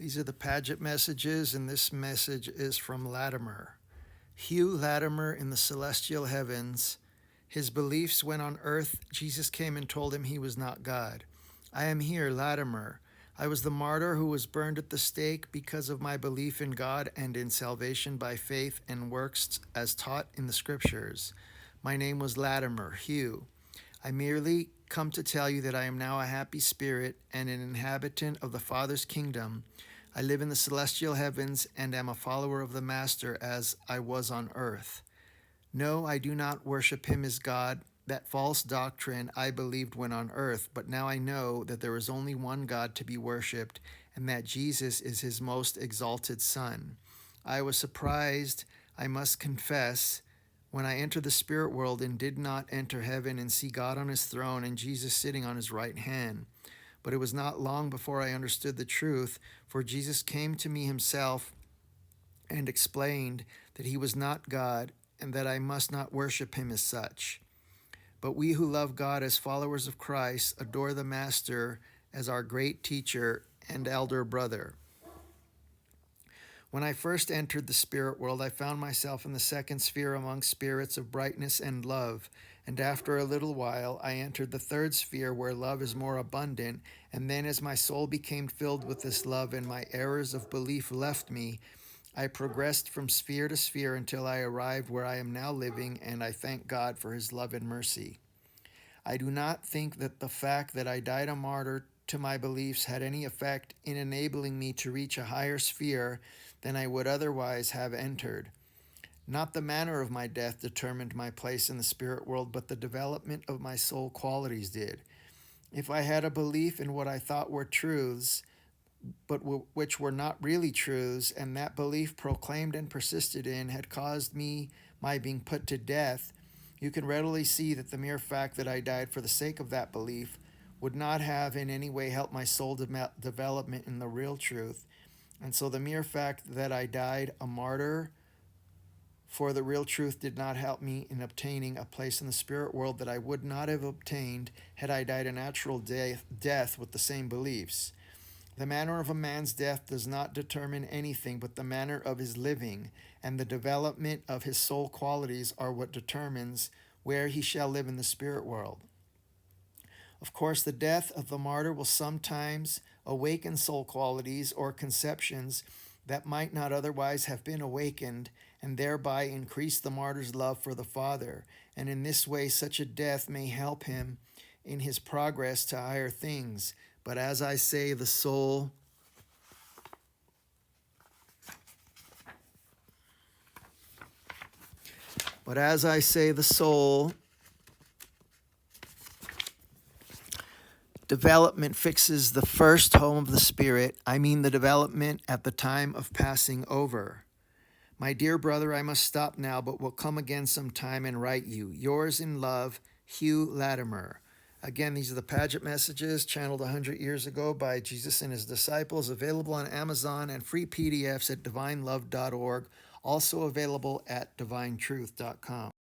These are the Paget messages, and this message is from Latimer. Hugh Latimer in the celestial heavens. His beliefs when on earth Jesus came and told him he was not God. I am here, Latimer. I was the martyr who was burned at the stake because of my belief in God and in salvation by faith and works as taught in the scriptures. My name was Latimer, Hugh. I merely come to tell you that I am now a happy spirit and an inhabitant of the Father's kingdom. I live in the celestial heavens and am a follower of the Master as I was on earth. No, I do not worship him as God, that false doctrine I believed when on earth, but now I know that there is only one God to be worshipped and that Jesus is his most exalted Son. I was surprised, I must confess, when I entered the spirit world and did not enter heaven and see God on his throne and Jesus sitting on his right hand. But it was not long before I understood the truth, for Jesus came to me himself and explained that he was not God and that I must not worship him as such. But we who love God as followers of Christ adore the Master as our great teacher and elder brother. When I first entered the spirit world, I found myself in the second sphere among spirits of brightness and love. And after a little while, I entered the third sphere where love is more abundant. And then as my soul became filled with this love and my errors of belief left me, I progressed from sphere to sphere until I arrived where I am now living, and I thank God for his love and mercy. I do not think that the fact that I died a martyr to my beliefs had any effect in enabling me to reach a higher sphere than I would otherwise have entered. Not the manner of my death determined my place in the spirit world, but the development of my soul qualities did. If I had a belief in what I thought were truths, but which were not really truths, and that belief proclaimed and persisted in had caused me my being put to death, you can readily see that the mere fact that I died for the sake of that belief would not have in any way helped my soul development in the real truth. And so the mere fact that I died a martyr for the real truth did not help me in obtaining a place in the spirit world that I would not have obtained had I died a natural death with the same beliefs. The manner of a man's death does not determine anything but the manner of his living, and the development of his soul qualities are what determines where he shall live in the spirit world. Of course, the death of the martyr will sometimes awaken soul qualities or conceptions that might not otherwise have been awakened, and thereby increase the martyr's love for the Father. And in this way, such a death may help him in his progress to higher things. But as I say, the soul development fixes the first home of the spirit. I mean the development at the time of passing over. My dear brother, I must stop now, but will come again sometime and write you. Yours in love, Hugh Latimer. Again, these are the Paget messages channeled 100 years ago by Jesus and his disciples, available on Amazon and free PDFs at divinelove.org, also available at divinetruth.com.